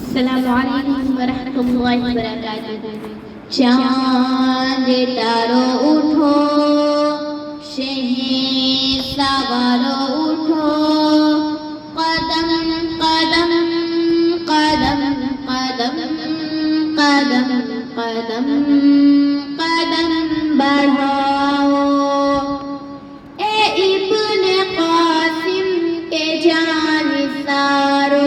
अस्सलामु अलैकुम वरहमतुल्लाहि वबरकातुहू। चांद तारो उठो, शहंशाह उठो, कदम कदम कदम कदम कदम कदम कदम बढ़ाओ। ए इब्ने कासिम के जानिसारो,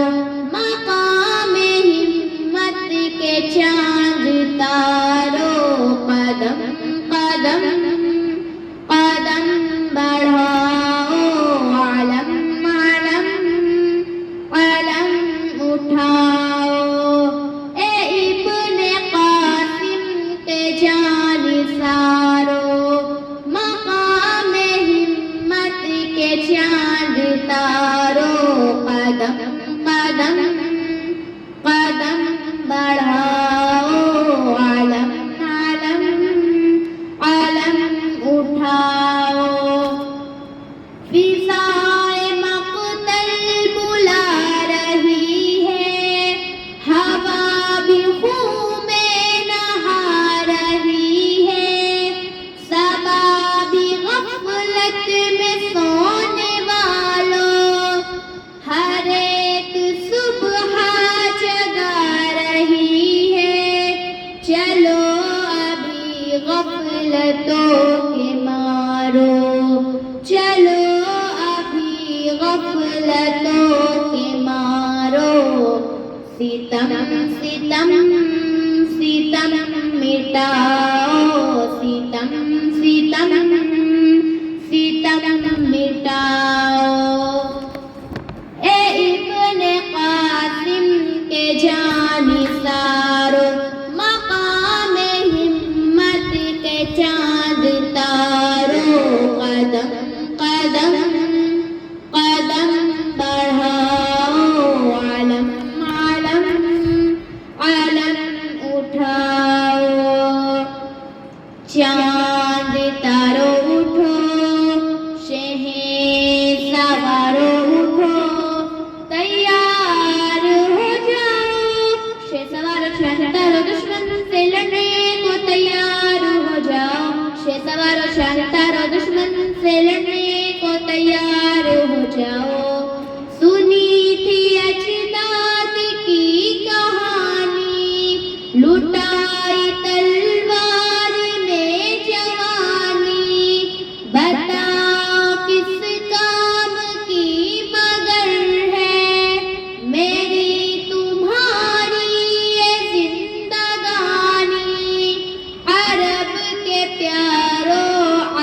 मकाम हिम्मत के चांद तारो, कदम कदम कदम बढ़ाओ। आलम आलम आलम उठाओ। ए इब्ने कासिम के जानिसारो, मकाम हिम्मत के चांद तारो, कदम कदम कदम बढ़ाओ। आलम आलम आलम उठाओ। फिजाए मक़तल बुला रही है, हवा भी खून में नहा रही है, सबा भी गफलत में सोने वालों, हर एक सुबह जगा रही है। चलो अभी गफलतों के मारो, चलो अभी गफलतों के मारो। सितम सितम सितम मिटाओ, सितम सितम सितम मिटाओ। ए इब्ने कासिम के जानिसारो, मकाम हिम्मत के चांद तारो, कदम कदम कदम बढ़ाओ। आलम आलम आलम उठाओ। चांद तारो उठो, शहंशाह उठो, तैयार हो जाओ। शहसवार शानदार दुश्मन से लड़ने को तैयार हो जाओ। शहसवार शानदार दुश्मन से लड़ने को तैयार हो जाओ। सुनी थी अजदाद की कहानी, लुटाई तलवार में जवानी, बताओ किस काम की मगर है मेरी तुम्हारी ये जिंदगानी। अरब के प्यारो,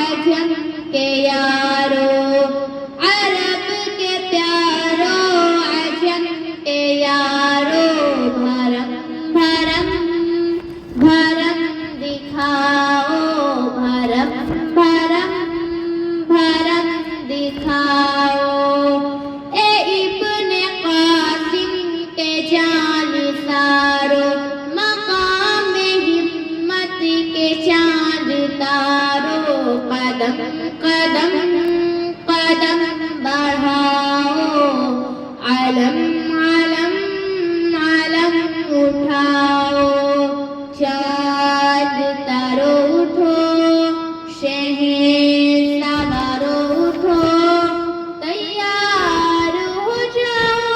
अजम के यारो, अरब के प्यारो, अजम के यारो, भरम भरम भरम दिखाओ, भरम भरम भरम दिखाओ। ए इब्ने कासिम के जानिसारो, मकाम हिम्मत के चांद तारो, कदम कदम कदम बढ़ाओ। आलम आलम आलम उठाओ। चांद तारो उठो, शहंशाह उठो, तैयार हो जाओ।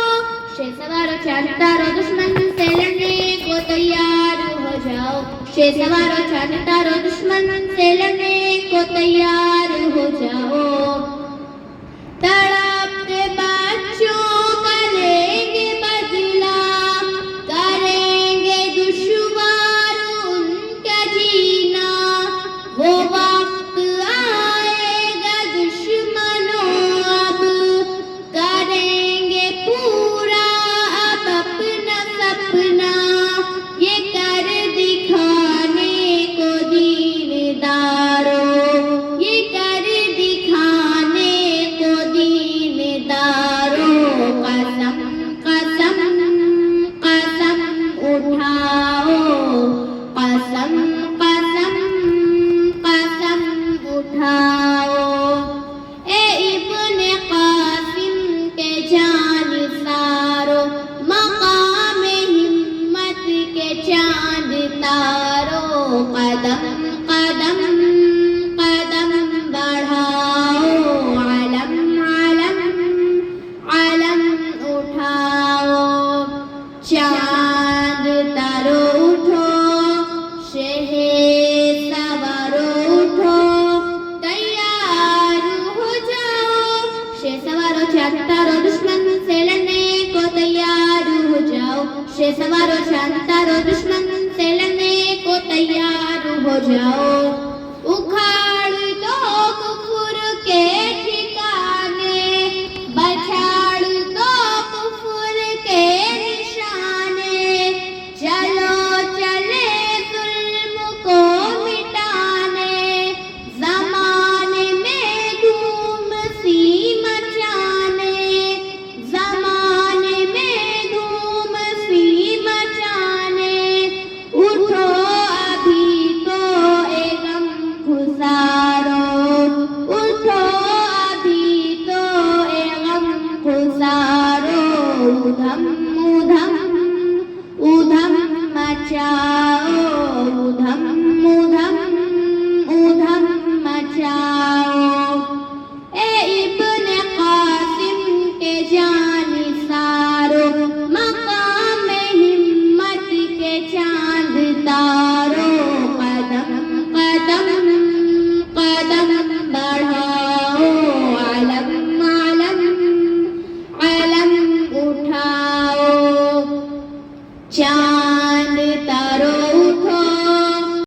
शहसवार चांद दुश्मन से लड़ने को तैयार हो जाओ। शहसवार चांद दुश्मन से लड़ने को तैयार हो जाओ। तड़पते बच्चों का लेंगे बदला, करेंगे दुश्वार उनका जीना। वो वक्त आएगा दुश्मनों, अब करेंगे पूरा अब अपना सपना। ये कर दिखाने को दीनदारों, ये कर दिखाने शे सवारो चांद तारो दुश्मन से लड़ने को तैयार हो जाओ। उखाड़ दो कुफर के ठिकाने, बछाड़ दो कुफर के निशाने, चलो चले जुल्म को मिटाने, ज़माने में धूम सी मचाने, ज़माने में धूम सी मचाने। उठो अभी तो ए गम गुजारो, उठो अभी तो ए गम गुजारो, धम